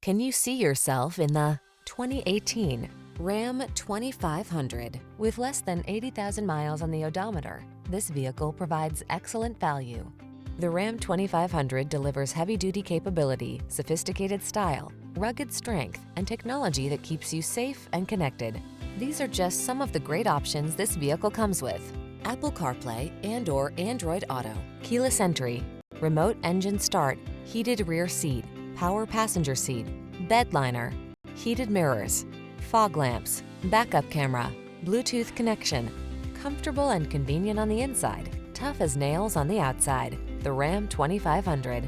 Can you see yourself in the 2018 Ram 2500? With less than 80,000 miles on the odometer, this vehicle provides excellent value. The Ram 2500 delivers heavy-duty capability, sophisticated style, rugged strength, and technology that keeps you safe and connected. These are just some of the great options this vehicle comes with: Apple CarPlay and/or Android Auto, keyless entry, remote engine start, heated rear seat, power passenger seat, bed liner, heated mirrors, fog lamps, backup camera, Bluetooth connection. Comfortable and convenient on the inside, tough as nails on the outside. The Ram 2500.